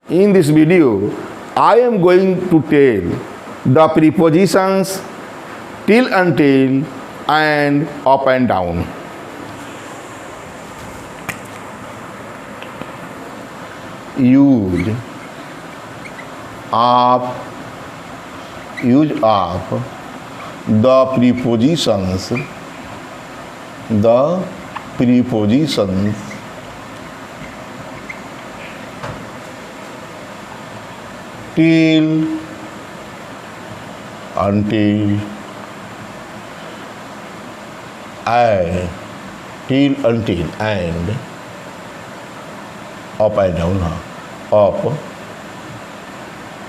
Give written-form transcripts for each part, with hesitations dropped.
In this video, I am going to tell the prepositions till, until, and up and down. Use of the prepositions till, until, and up and down. Up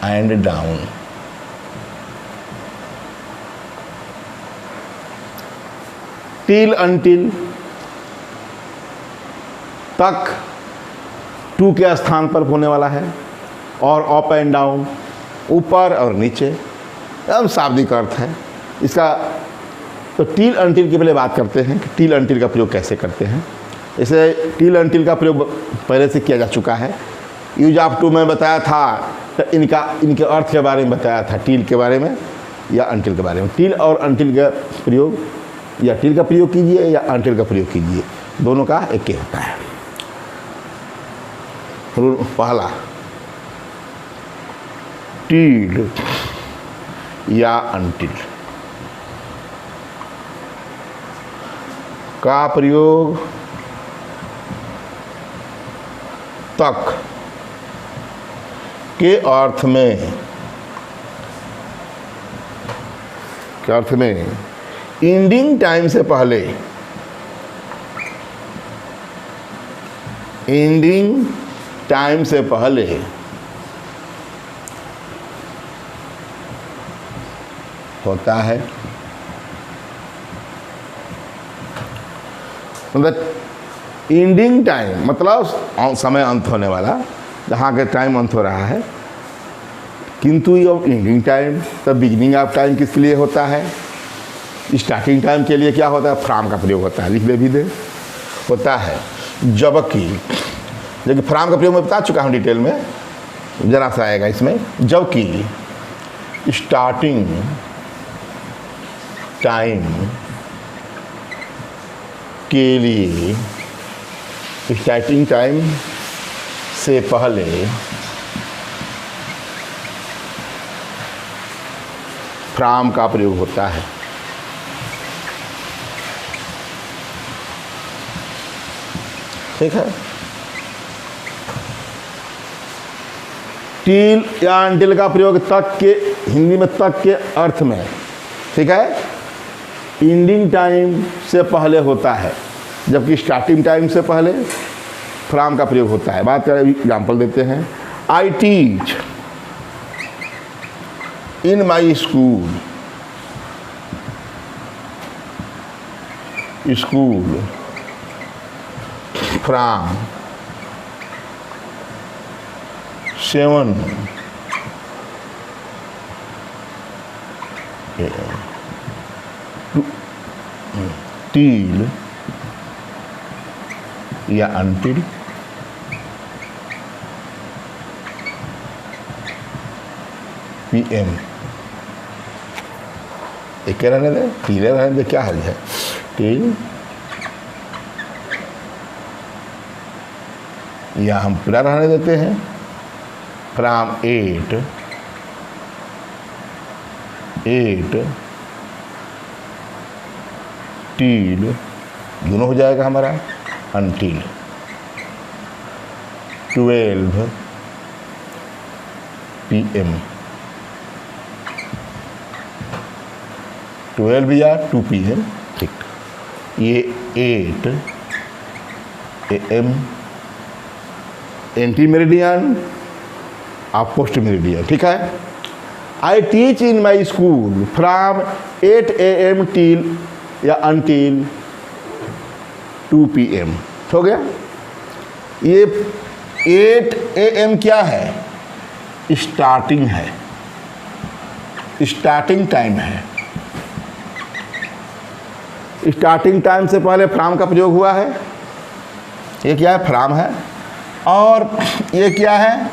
and down. Till, until, तक to के स्थान पर होने वाला है, और up and down ऊपर और नीचे, एकदम शाब्दिक अर्थ है इसका। तो टिल अंटिल की पहले बात करते हैं कि टिल अंटिल का प्रयोग कैसे करते हैं। इसे टिल अंटिल का प्रयोग पहले से किया जा चुका है। यूज ऑफ टू में बताया था, तो इनके अर्थ के बारे में बताया था, टिल के बारे में या अंटिल के बारे में। टिल और अंटिल का प्रयोग, या टिल का प्रयोग कीजिए या अंटिल का प्रयोग कीजिए, दोनों का एक ही होता है। पहला, टिल या अंटिल का प्रयोग तक के अर्थ में, एंडिंग टाइम से पहले, होता है। मतलब एंडिंग टाइम मतलब समय अंत होने वाला, जहाँ के टाइम अंत हो रहा है। किंतु ये एंडिंग टाइम, तब बिगिनिंग ऑफ टाइम किस लिए होता है? स्टार्टिंग टाइम के लिए क्या होता है? फ्रॉम का प्रयोग होता है। लिख ले भी दे, होता है। जबकि फ्रॉम का प्रयोग मैं बता चुका हूँ डिटेल में, जरा सा आएगा इसमें। जबकि स्टार्टिंग टाइम के लिए, स्टार्टिंग टाइम से पहले फ्रॉम का प्रयोग होता है। ठीक है। टिल या अंटिल का प्रयोग तक के, हिंदी में तक के अर्थ में, ठीक है, एंडिंग टाइम से पहले होता है, जबकि स्टार्टिंग टाइम से पहले फ्रॉम का प्रयोग होता है। बात करें, एग्जाम्पल देते हैं। I teach in my school, from 7 till या until PM। एक रहने दे, टीले रहने दे, क्या हाल है? टिल या हम पूरा रहने देते हैं। फ्रॉम 8 टिल, दोनों हो जाएगा हमारा, until 12 PM, 12 या 2 PM। ठीक, ये 8 AM एंटी मेरिडियन और पोस्ट मेरिडियन। ठीक है। I teach in my school from 8 AM till या until 2 PM। हो गया। ये 8 AM क्या है? स्टार्टिंग है, स्टार्टिंग टाइम है। स्टार्टिंग टाइम से पहले फ्रॉम का प्रयोग हुआ है। ये क्या है? फ्रॉम है। और ये क्या है?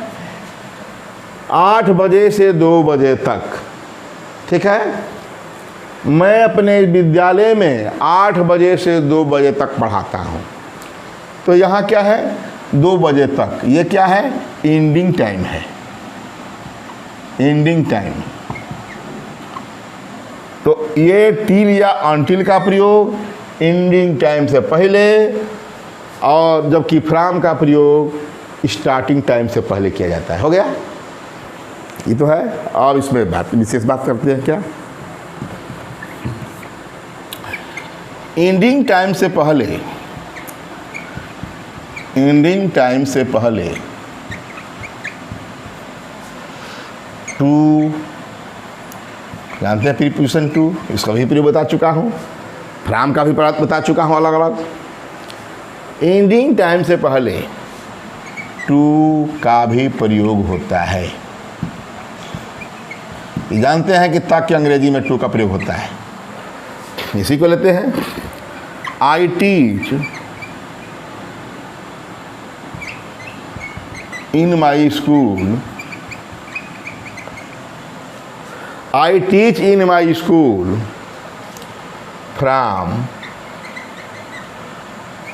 8 बजे से 2 बजे तक, ठीक है। मैं अपने विद्यालय में 8 बजे से 2 बजे तक पढ़ाता हूँ। तो यहाँ क्या है, 2 बजे तक, ये क्या है, एंडिंग टाइम है, एंडिंग टाइम। तो ये टिल या अनटिल का प्रयोग एंडिंग टाइम से पहले, और जबकि फ्रॉम का प्रयोग स्टार्टिंग टाइम से पहले किया जाता है। हो गया, ये तो है। अब इसमें विशेष बात करते हैं क्या, एंडिंग टाइम से पहले, एंडिंग टाइम से पहले टू, जानते हैं प्रीपोजिशन टू, इसका भी प्रयोग बता चुका हूँ, फ्रॉम का भी बता चुका हूँ अलग अलग। एंडिंग टाइम से पहले टू का भी प्रयोग होता है। ये जानते हैं कि तक के अंग्रेजी में टू का प्रयोग होता है। इसी को लेते हैं, I teach in my school, I teach in my school from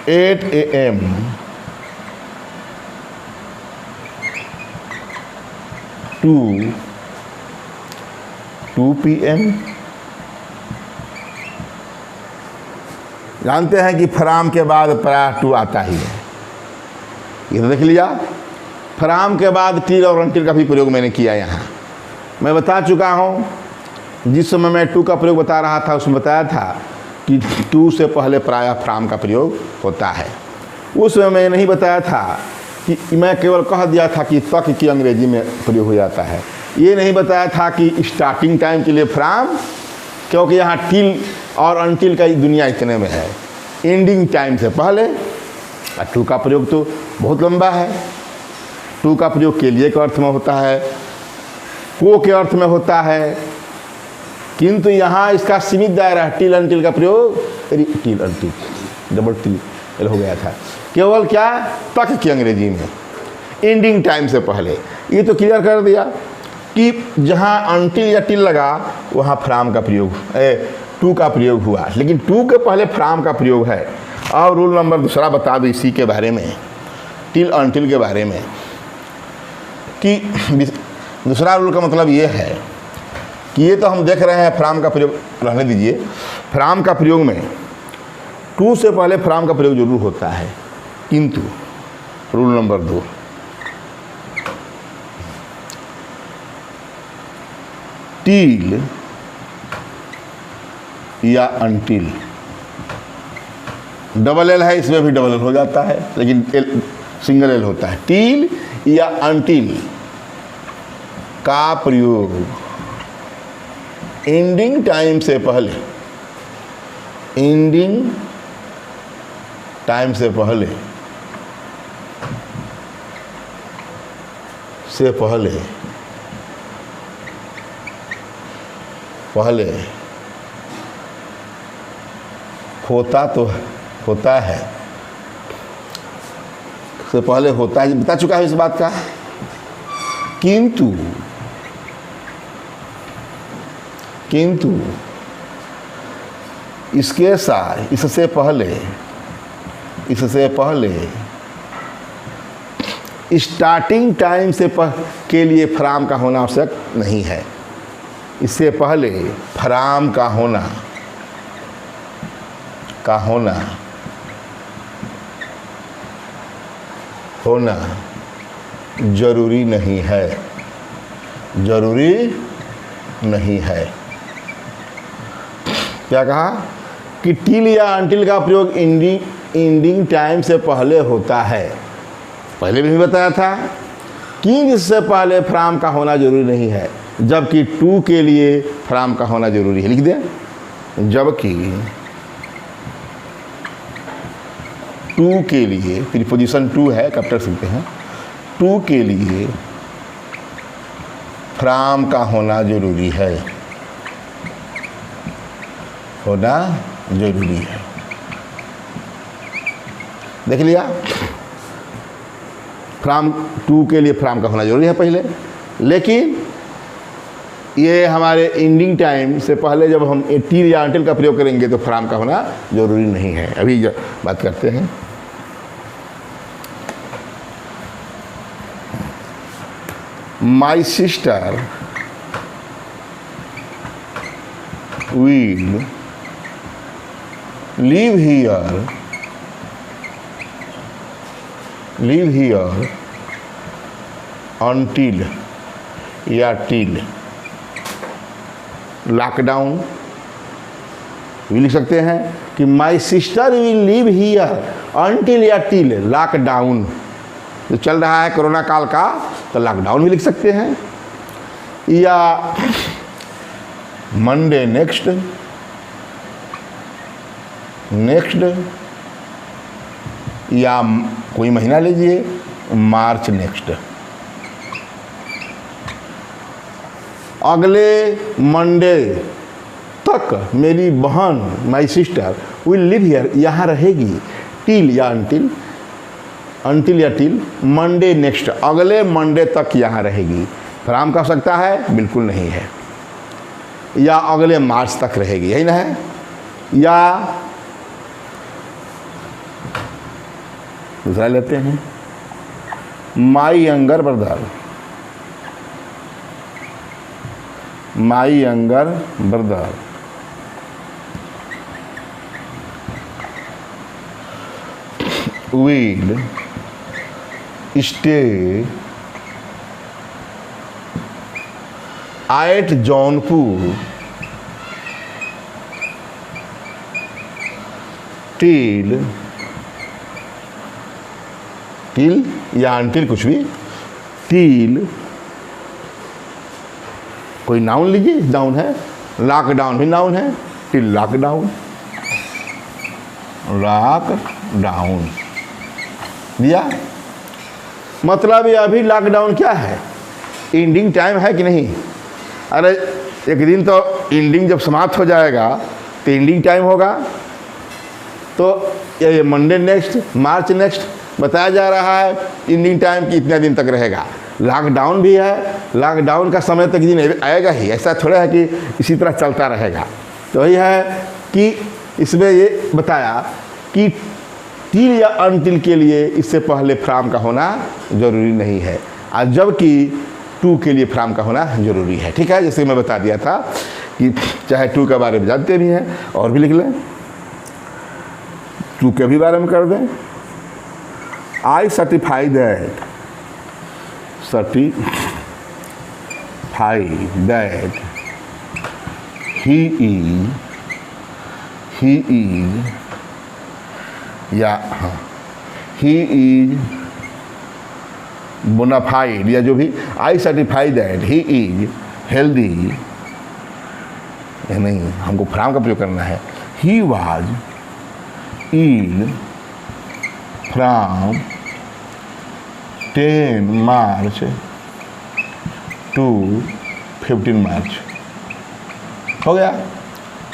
8 AM to 2 PM। जानते हैं कि फ्रॉम के बाद प्रायः टू आता ही है, ये तो देख लिया। फ्रॉम के बाद टिल और अनटिल का भी प्रयोग मैंने किया। यहाँ मैं बता चुका हूँ, जिस समय मैं टू का प्रयोग बता रहा था उसमें बताया था कि टू से पहले प्रायः फ्रॉम का प्रयोग होता है। उस समय मैं नहीं बताया था कि मैं केवल कह दिया था कि तक की अंग्रेजी में प्रयोग हो जाता है, ये नहीं बताया था कि स्टार्टिंग टाइम के लिए फ्रॉम, क्योंकि यहाँ टिल और अनटिल का दुनिया इतने में है। एंडिंग टाइम से पहले, और टू का प्रयोग तो बहुत लंबा है। टू का प्रयोग के लिए के अर्थ में होता है, को के अर्थ में होता है, किंतु यहाँ इसका सीमित दायरा है। टिल अनटिल का प्रयोग, टिल अनटिल, डबल टिल हो गया था, केवल क्या, तक की अंग्रेजी में एंडिंग टाइम से पहले। ये तो क्लियर कर दिया कि जहाँ अनटिल या टिल लगा वहाँ फ्रॉम का प्रयोग, टू का प्रयोग हुआ, लेकिन टू के पहले फ्रॉम का प्रयोग है। और रूल नंबर दूसरा बता दो इसी के बारे में, टिल अनटिल के बारे में, कि दूसरा रूल का मतलब ये है कि ये तो हम देख रहे हैं फ्रॉम का प्रयोग, रहने दीजिए। फ्रॉम का प्रयोग में टू से पहले फ्रॉम का प्रयोग जरूर होता है, किंतु रूल नंबर 2, टिल या अनटिल, डबल एल है, इसमें भी डबल एल हो जाता है, लेकिन एल सिंगल एल होता है। टिल या अनटिल का प्रयोग एंडिंग टाइम से पहले, एंडिंग टाइम से पहले होता तो होता है, से पहले होता है, बता चुका है इस बात का। किंतु इसके साथ, इससे पहले स्टार्टिंग टाइम से के लिए फ्रॉम का होना आवश्यक नहीं है। इससे पहले फ्रॉम का होना जरूरी नहीं है, जरूरी नहीं है। क्या कहा कि टिल या अनटिल का प्रयोग एंडिंग टाइम से पहले होता है। पहले भी बताया था कि इससे पहले फ्रॉम का होना जरूरी नहीं है, जबकि टू के लिए फ्रॉम का होना जरूरी है। लिख दें, जबकि टू के लिए, प्रीपोजिशन टू है, कैपिटल सुनते हैं, टू के लिए फ्रॉम का होना जरूरी है, होना जरूरी है। देख लिया, फ्रॉम टू के लिए फ्रॉम का होना जरूरी है पहले, लेकिन ये हमारे एंडिंग टाइम से पहले जब हम टिल या अंटिल का प्रयोग करेंगे तो फ्राम का होना जरूरी नहीं है। अभी बात करते हैं। My sister will live here until या till लॉकडाउन भी लिख सकते हैं कि my sister will live here until या टिल लॉकडाउन जो चल रहा है कोरोना काल का, तो लॉकडाउन भी लिख सकते हैं। या मंडे नेक्स्ट या कोई महीना लीजिए मार्च नेक्स्ट, अगले मंडे तक मेरी बहन my sister will live here यहाँ रहेगी, टिल या अंटिल या टिल मंडे नेक्स्ट अगले मंडे तक यहाँ रहेगी। फ्राम का सकता है? बिल्कुल नहीं है। या अगले मार्च तक रहेगी, यही ना है। या दूसरा लेते हैं, my younger brother will stay at Jaunpur till या अनटिल कुछ भी, टिल कोई नाउन लीजिए, नाउन है। लॉकडाउन भी नाउन है, टिल लॉकडाउन दिया। मतलब ये अभी लॉकडाउन क्या है, एंडिंग टाइम है कि नहीं। अरे एक दिन तो एंडिंग जब समाप्त हो जाएगा तो एंडिंग टाइम होगा। तो ये मंडे नेक्स्ट मार्च नेक्स्ट बताया जा रहा है एंडिंग टाइम कि इतने दिन तक रहेगा। लॉकडाउन भी है, लॉकडाउन का समय तक दिन आएगा ही, ऐसा थोड़ा है कि इसी तरह चलता रहेगा। तो यही है कि इसमें ये बताया कि टिल या अनटिल के लिए इससे पहले फ्राम का होना जरूरी नहीं है, और जबकि टू के लिए फ्राम का होना जरूरी है। ठीक है, जैसे मैं बता दिया था कि चाहे टू के बारे में जानते भी हैं और भी लिख लें, टू के भी बारे में कर दें। I certify that he is या हाँ ही इज बोनाफाइड, या जो भी, I certify that he is healthy, नहीं हमको फ्राम का प्रयोग करना है। He was ill from 10 March to 15 March. हो गया,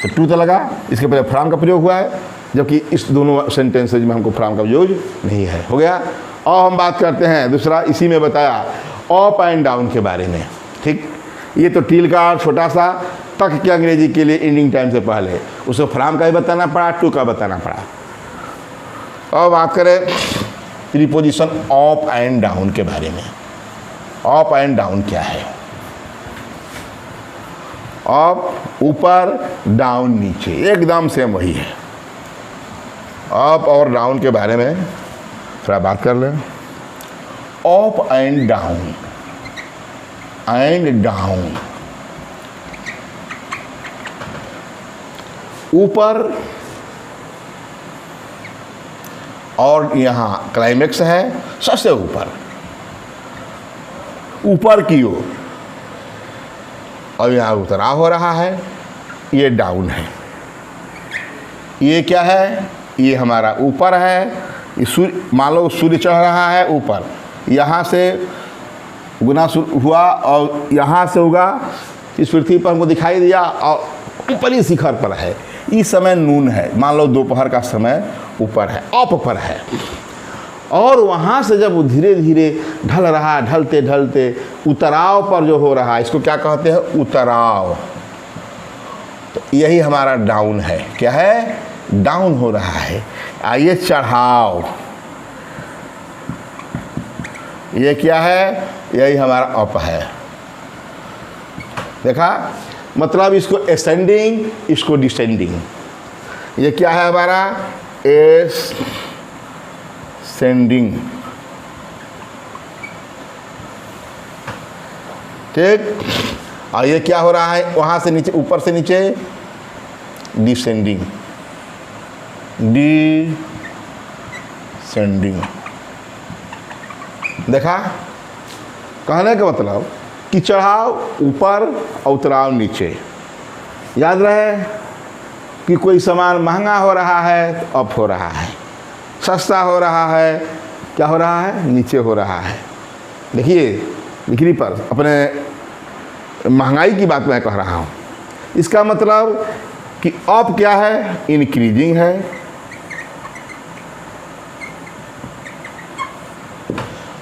तो टू तो लगा, इसके पहले फ्राम का प्रयोग हुआ है, जबकि इस दोनों सेंटेंसेज में हमको फ्राम का यूज नहीं है। हो गया। और हम बात करते हैं दूसरा, इसी में बताया अप एंड डाउन के बारे में। ठीक, ये तो टिल का छोटा सा तक के अंग्रेजी के लिए एंडिंग टाइम से पहले, उसे फ्राम का भी बताना पड़ा, टू का बताना पड़ा। अब बात करें प्रीपोजिशन अप एंड डाउन के बारे में। अप एंड डाउन क्या है? अप ऊपर, डाउन नीचे, एकदम सेम वही है। अप और डाउन के बारे में थोड़ा बात कर लें। अप एंड डाउन, ऊपर और यहाँ क्लाइमेक्स है सबसे ऊपर की ओर, और यहाँ उतराव हो रहा है, ये डाउन है। ये क्या है? ये हमारा ऊपर है। ये सूर्य, मान लो सूर्य चढ़ रहा है ऊपर, यहाँ से गुना हुआ और यहाँ से होगा, इस पृथ्वी पर हमको दिखाई दिया और ऊपरी शिखर पर है। इस समय नून है, मान लो दोपहर का समय ऊपर है, अप पर है। और वहाँ से जब वो धीरे धीरे ढल रहा, ढलते ढलते उतराव पर जो हो रहा है, इसको क्या कहते हैं? उतराव। तो यही हमारा डाउन है। क्या है? डाउन हो रहा है। आइए चढ़ाव, ये क्या है? यही हमारा अप है। देखा? मतलब इसको असेंडिंग, इसको डिसेंडिंग। ये क्या है हमारा? असेंडिंग। ठीक। और ये क्या हो रहा है? वहाँ से नीचे, ऊपर से नीचे डिसेंडिंग, डिसेंडिंग। देखा? कहने का मतलब कि चढ़ाव ऊपर और उतराव नीचे। याद रहे कि कोई सामान महंगा हो रहा है तो अप हो रहा है, सस्ता हो रहा है, क्या हो रहा है? नीचे हो रहा है। देखिए बिक्री पर, अपने महंगाई की बात मैं कह रहा हूँ। इसका मतलब कि अप क्या है? इंक्रीजिंग है,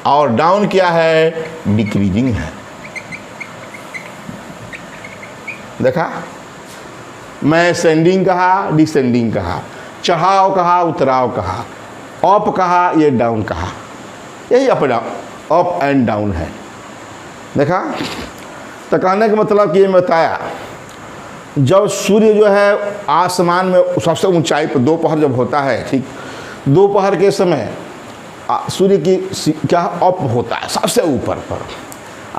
और डाउन क्या है? डिक्रीजिंग है। देखा? मैं सेंडिंग कहा, डिसेंडिंग कहा, चढ़ाव कहा, उतराव कहा, अप कहा, ये डाउन कहा। यही up down, up and down है। देखा? तो कहने का मतलब कि ये मैं बताया, जब सूर्य जो है आसमान में सबसे ऊंचाई पर दोपहर जब होता है, ठीक, दोपहर के समय सूर्य की क्या अप होता है सबसे ऊपर पर,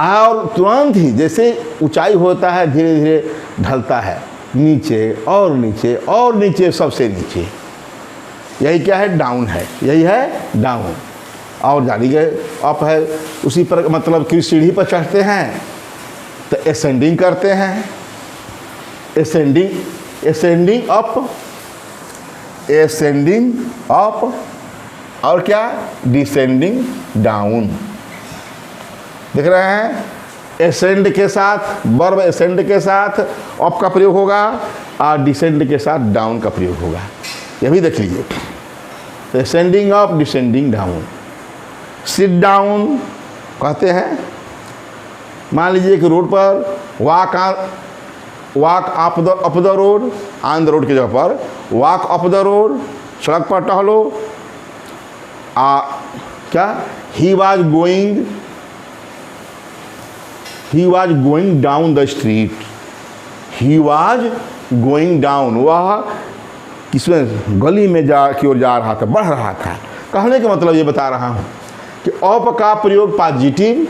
और तुरंत ही जैसे ऊंचाई होता है धीरे धीरे ढलता है नीचे और नीचे और नीचे, सबसे नीचे। यही क्या है? डाउन है। यही है डाउन। और जानी गए अप है। उसी पर मतलब कि सीढ़ी पर चढ़ते हैं तो असेंडिंग करते हैं, असेंडिंग अप, असेंडिंग अप, और क्या? Descending down. देख रहे हैं? एसेंड के साथ, वर्ब एसेंड के साथ अप का प्रयोग होगा और डिसेंड के साथ डाउन का प्रयोग होगा। यह भी देख लीजिए। तो ascending up, descending down. Sit down कहते हैं, मान लीजिए कि रोड पर walk up the road, on the road की जगह पर वॉक अप द रोड, सड़क पर टहलो। क्या? He was going down the street. He was going down, वह किसमें? गली में की ओर जा रहा था, बढ़ रहा था। कहने का मतलब ये बता रहा हूँ कि अप का प्रयोग पॉजिटिव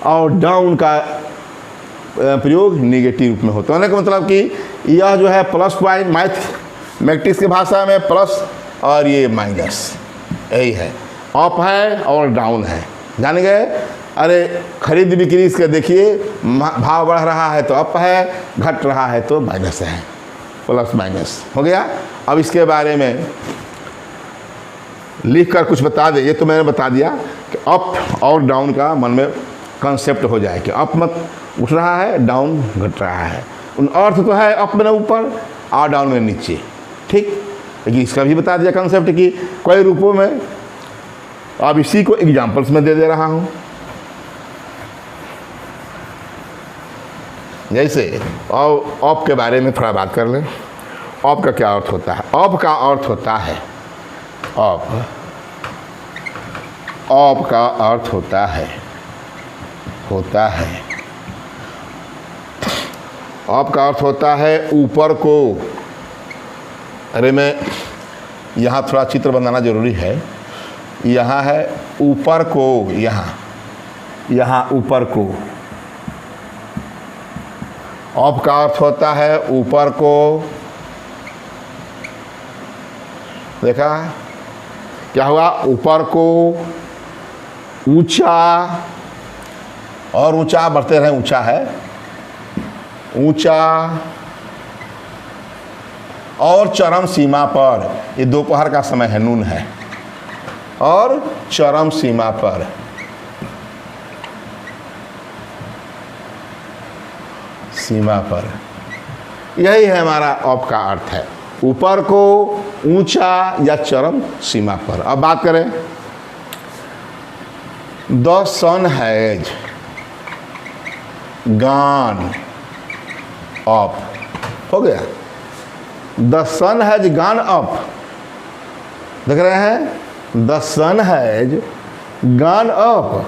और डाउन का प्रयोग नेगेटिव रूप में होता है। कहने का मतलब कि यह जो है प्लस पॉइंट, मैथमेटिक्स की भाषा में प्लस और ये माइनस, यही है। अप है और डाउन है। जान गए? अरे खरीद बिक्री इसके देखिए, भाव बढ़ रहा है तो अप है, घट रहा है तो माइनस है, प्लस माइनस हो गया। अब इसके बारे में लिख कर कुछ बता दे। ये तो मैंने बता दिया कि अप और डाउन का मन में कंसेप्ट हो जाए कि अप मत उठ रहा है, डाउन घट रहा है। उन अर्थ तो है अप में ऊपर और डाउन में नीचे, ठीक। लेकिन इसका भी बता दिया कंसेप्ट कि कई रूपों में। अब इसी को एग्जाम्पल्स में दे रहा हूँ। जैसे अप के बारे में थोड़ा बात कर लें। अप का क्या अर्थ होता है? अप का अर्थ होता है, अप का अर्थ होता है अप का अर्थ होता है ऊपर को। अरे मैं यहाँ थोड़ा चित्र बनाना जरूरी है। यहाँ है ऊपर को, यहाँ ऊपर को। अप का अर्थ होता है ऊपर को। देखा क्या हुआ? ऊपर को, ऊंचा, और ऊंचा बढ़ते रहे, ऊंचा है, ऊंचा, और चरम सीमा पर। ये दोपहर का समय है, नून है, और चरम सीमा पर। सीमा पर, यही है हमारा अप का अर्थ है, ऊपर को, ऊंचा या चरम सीमा पर। अब बात करें the sun has gone up, हो गया। The sun has gone up, देख रहे हैं, the sun has gone up,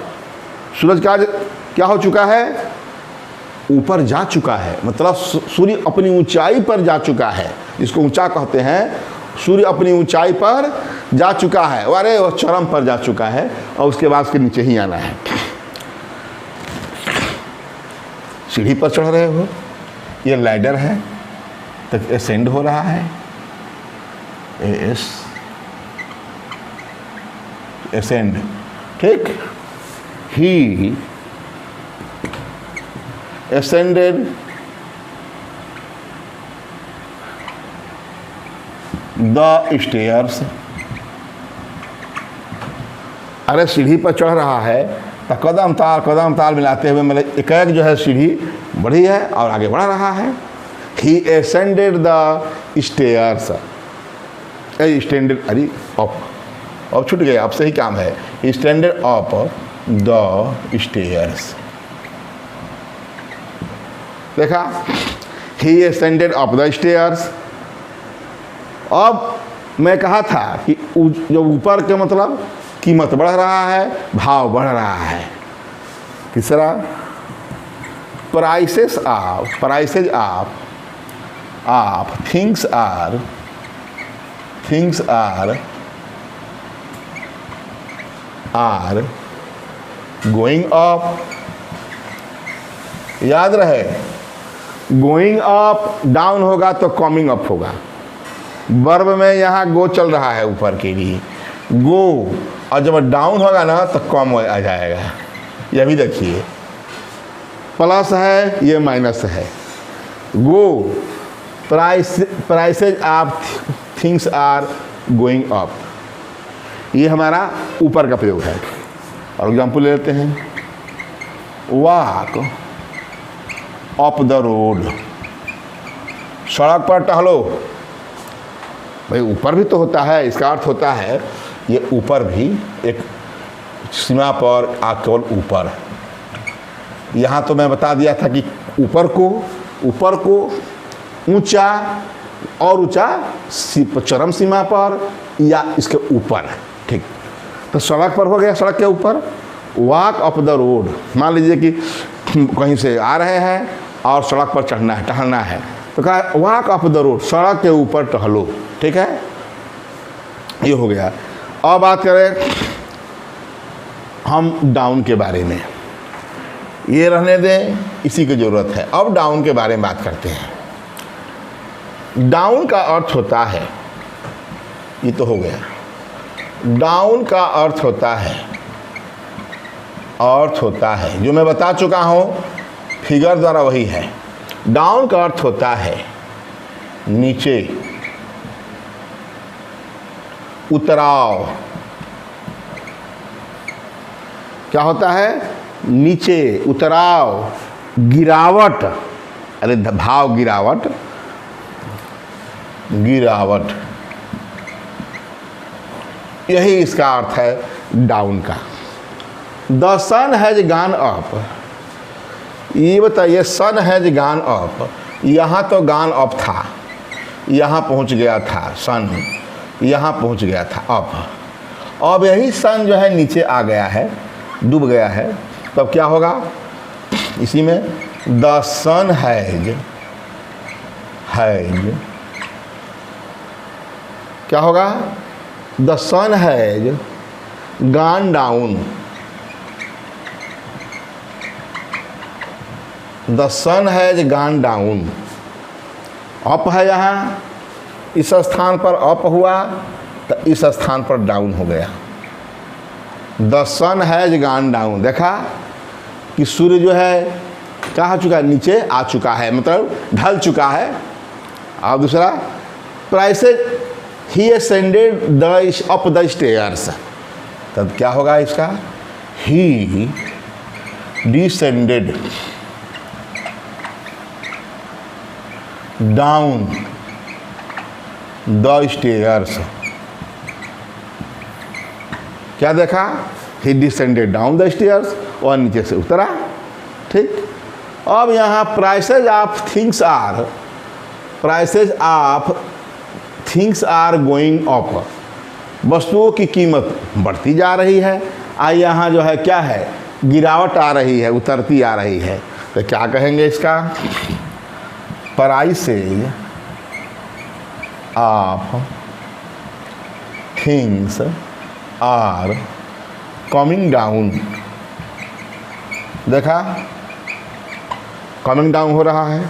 सूरज का क्या हो चुका है, ऊपर जा चुका है, मतलब सूर्य अपनी ऊंचाई पर जा चुका है, जिसको ऊंचा कहते हैं, सूर्य अपनी ऊंचाई पर जा चुका है, अरे वो चरम पर जा चुका है, और उसके बाद उसके नीचे ही आना है। सीढ़ी पर चढ़ रहे हो, ये लैडर है, तो असेंड हो रहा है, असेंड, ठीक। ही ascended the stairs, अरे सीढ़ी पर चढ़ रहा है तो कदम ताल मिलाते हुए मतलब एक एक जो है सीढ़ी बढ़ी है और आगे बढ़ रहा है। He ascended the stairs, extended, अरे अब छूट गया, अब सही काम है। He ascended up the stairs, देखा, he ascended up the stairs। अब मैं कहा था कि जो ऊपर के मतलब कीमत बढ़ रहा है, भाव बढ़ रहा है। तीसरा, prices of things are going up, याद रहे, गोइंग अप डाउन होगा तो कमिंग अप होगा। वर्ब में यहाँ गो चल रहा है ऊपर के लिए, गो, और जब डाउन होगा ना तो कम आ जाएगा। यह भी देखिए, प्लस है, ये माइनस है। Go, prices of things are going up, ये हमारा ऊपर का प्रयोग है। और एग्जाम्पल ले लेते हैं, वॉक अप द रोड, सड़क पर टहलो। भाई ऊपर भी तो होता है, इसका अर्थ होता है ये ऊपर भी एक सीमा पर केवल ऊपर। यहाँ तो मैं बता दिया था कि ऊपर को ऊंचा और ऊंचा चरम सीमा पर या इसके ऊपर, ठीक। तो सड़क पर हो गया, सड़क के ऊपर। वॉक अप द रोड, मान लीजिए कि कहीं से आ रहे हैं और सड़क पर चढ़ना है, टहलना है, तो कहा वॉक अप द रोड, सड़क के ऊपर टहलो, ठीक है, ये हो गया। अब बात करें हम डाउन के बारे में, ये रहने दें, इसी की ज़रूरत है। अब डाउन के बारे में बात करते हैं। डाउन का अर्थ होता है, ये तो हो गया, डाउन का अर्थ होता है जो मैं बता चुका हूँ, फिगर द्वारा वही है। डाउन का अर्थ होता है नीचे, उतराव। क्या होता है? नीचे, उतराव, गिरावट, अरे भाव गिरावट, यही इसका अर्थ है डाउन का। The sun has gone up, ये बताइए, सन हैज गॉन अप, यहाँ तो गॉन अप था, यहाँ पहुँच गया था, सन यहाँ पहुँच गया था, अब यही सन जो है नीचे आ गया है, डूब गया है, तब क्या होगा? इसी में द सन हैज क्या होगा? The sun has gone down, the sun has gone down. Up है यहाँ, इस स्थान पर अप हुआ तो इस स्थान पर डाउन हो गया। The sun has gone down, देखा कि सूर्य जो है क्या हो चुका है? नीचे आ चुका है, मतलब ढल चुका है। और दूसरा, prices he ascended the up the stairs, तब क्या होगा इसका? He descended down the stairs. क्या देखा? He descended down the stairs, और नीचे से उतरा। ठीक, अब यहाँ prices of things are going up, वस्तुओं की कीमत बढ़ती जा रही है। यहाँ जो है क्या है, गिरावट आ रही है, उतरती आ रही है। तो क्या कहेंगे इसका, prices of things are coming down. देखा, कमिंग डाउन हो रहा है,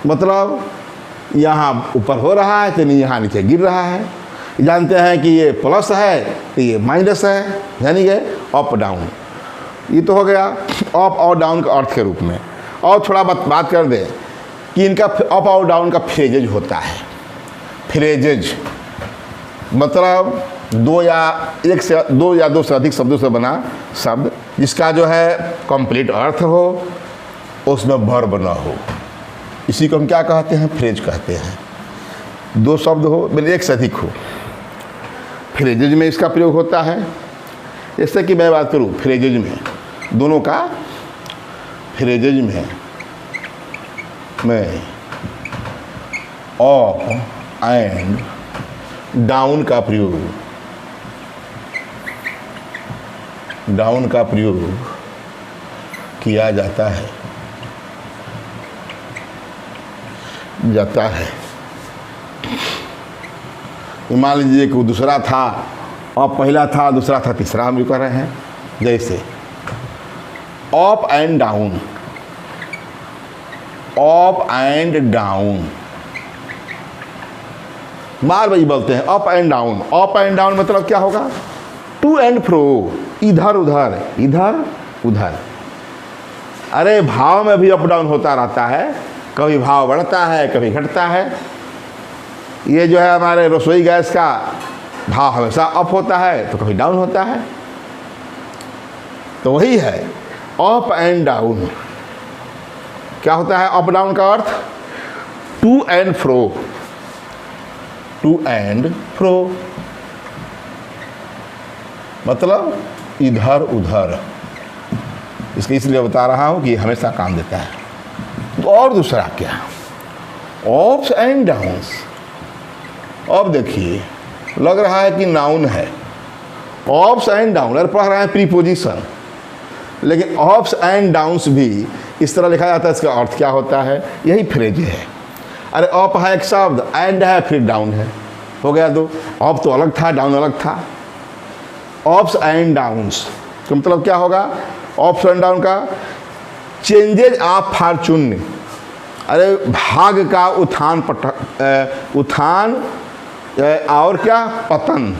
मतलब यहाँ ऊपर हो रहा है तो नहीं, यहाँ नीचे गिर रहा है। जानते हैं कि ये प्लस है तो ये माइनस है, यानी कि अप डाउन। ये तो हो गया अप और डाउन का अर्थ के रूप में। और थोड़ा बात कर दें कि इनका अप और डाउन का फ्रेजेज होता है। फ्रेजेज मतलब दो या दो से अधिक शब्दों से बना शब्द, जिसका जो है कंप्लीट अर्थ हो, उसमें वर्ब न हो, इसी को हम क्या कहते हैं, फ्रेज कहते हैं। दो शब्द हो, मतलब एक से अधिक हो, फ्रेजेज में इसका प्रयोग होता है। जैसे कि मैं बात करूँ फ्रेजेज में, दोनों का फ्रेजेज में मैं अप एंड डाउन का प्रयोग किया जाता है। मान लीजिए कि दूसरा था और पहला था, दूसरा था, तीसरा हम जो कर रहे हैं। जैसे up and down, up and down, बार बार बोलते हैं up and down. Up and down मतलब क्या होगा, टू एंड फ्रो, इधर उधर, इधर उधर। अरे भाव में भी अप डाउन होता रहता है, कभी भाव बढ़ता है, कभी घटता है। ये जो है हमारे रसोई गैस का भाव हमेशा अप होता है तो कभी डाउन होता है। तो वही है अप एंड डाउन। क्या होता है अप डाउन का अर्थ, to and fro, to and fro मतलब इधर उधर। इसके इसलिए बता रहा हूं कि हमेशा काम देता है। तो और दूसरा क्या, अप्स एंड डाउन्स। अब देखिए लग रहा है कि नाउन है, अप्स एंड डाउन, अरे पढ़ रहे हैं प्रीपोजिशन, लेकिन अप्स एंड डाउन्स भी इस तरह लिखा जाता है। इसका अर्थ क्या होता है, यही फ्रेज है। अरे अप है एक शब्द, एंड है, फिर डाउन है, हो गया दो। अप तो अलग था, डाउन अलग था। अप्स एंड डाउन्स तो मतलब क्या होगा, अप्स एंड डाउन का चेंजेज ऑफ फॉर्चून। अरे भाग का उत्थान उत्थान और क्या, पतन।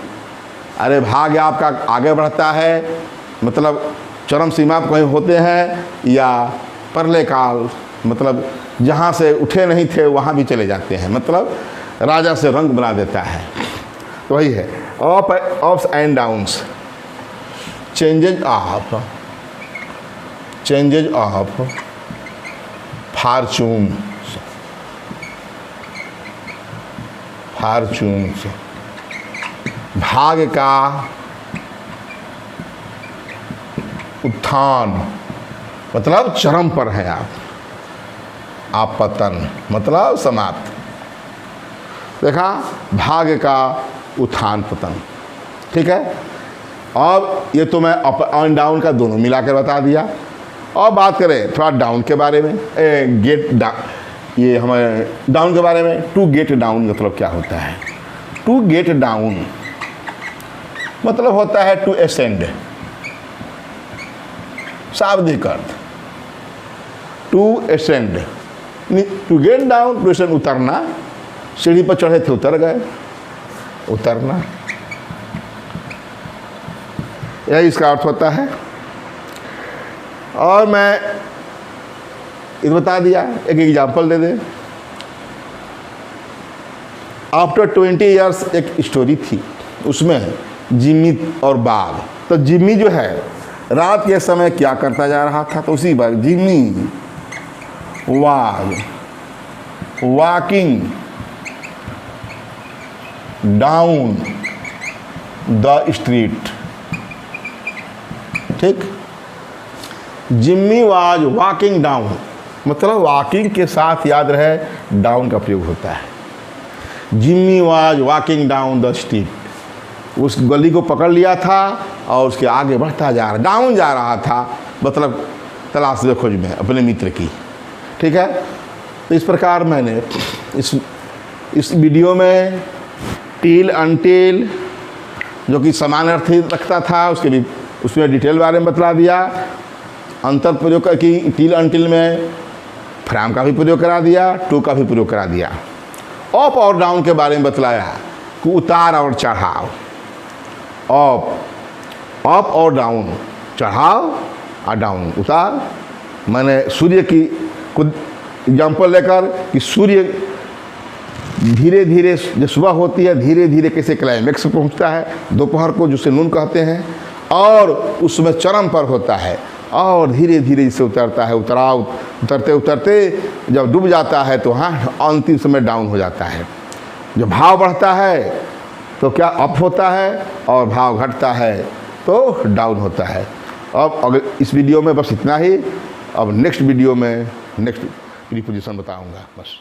अरे भाग आपका आगे बढ़ता है, मतलब चरम सीमा पर कहीं होते हैं, या परले काल, मतलब जहाँ से उठे नहीं थे वहाँ भी चले जाते हैं, मतलब राजा से रंग बना देता है। तो वही है ups and downs, changes of fortunes, भाग का उत्थान मतलब चरम पर है आप पतन मतलब समाप्त। देखा, भाग का उत्थान पतन, ठीक है। अब ये तो मैं अप एंड डाउन का दोनों मिलाकर बता दिया। और बात करें थोड़ा डाउन के बारे में, गेट डाउन, ये हमारे डाउन के बारे में। टू गेट डाउन मतलब क्या होता है, टू गेट डाउन मतलब होता है टू असेंड, शाब्दिक अर्थ to ascend. To get down, to ascend उतरना, सीढ़ी पर चढ़े थे उतर गए, उतरना, यही इसका अर्थ होता है। और मैं ये बता दिया, एक एग्जाम्पल दे दे। आफ्टर 20 ईयर्स एक स्टोरी थी, उसमें जिम्मी और बाघ। तो जिम्मी जो है रात के समय क्या करता जा रहा था, तो उसी बार Jimmy was walking down the street, Jimmy was walking down, मतलब वॉकिंग के साथ याद रहे डाउन का प्रयोग होता है। Jimmy was walking down the street, उस गली को पकड़ लिया था और उसके आगे बढ़ता जा रहा, डाउन जा रहा था, मतलब तलाश में खोज में अपने मित्र की। ठीक है, तो इस प्रकार मैंने इस वीडियो में टिल अनटिल जो कि समान अर्थ ही रखता था उसमें डिटेल बारे में बतला दिया। अंतर प्रयोग की टिल अनटिल में फ्रॉम का भी प्रयोग करा दिया, टू का भी प्रयोग करा दिया। अप और डाउन के बारे में बतलाया कि उतार और चढ़ाव, अप और डाउन, चढ़ाव और डाउन, उतार। मैंने सूर्य की कुछ एग्जाम्पल लेकर कि सूर्य धीरे धीरे जो सुबह होती है धीरे धीरे कैसे क्लाइमेक्स पर पहुंचता है, दोपहर को जिसे नून कहते हैं, और उसमें चरम पर होता है और धीरे धीरे इसे उतरता है, उतरते उतरते जब डूब जाता है तो हाँ अंतिम समय डाउन हो जाता है। जब भाव बढ़ता है तो क्या अप होता है और भाव घटता है तो डाउन होता है। अब अगर इस वीडियो में बस इतना ही, अब नेक्स्ट वीडियो में नेक्स्ट प्रीपोजिशन बताऊंगा बस।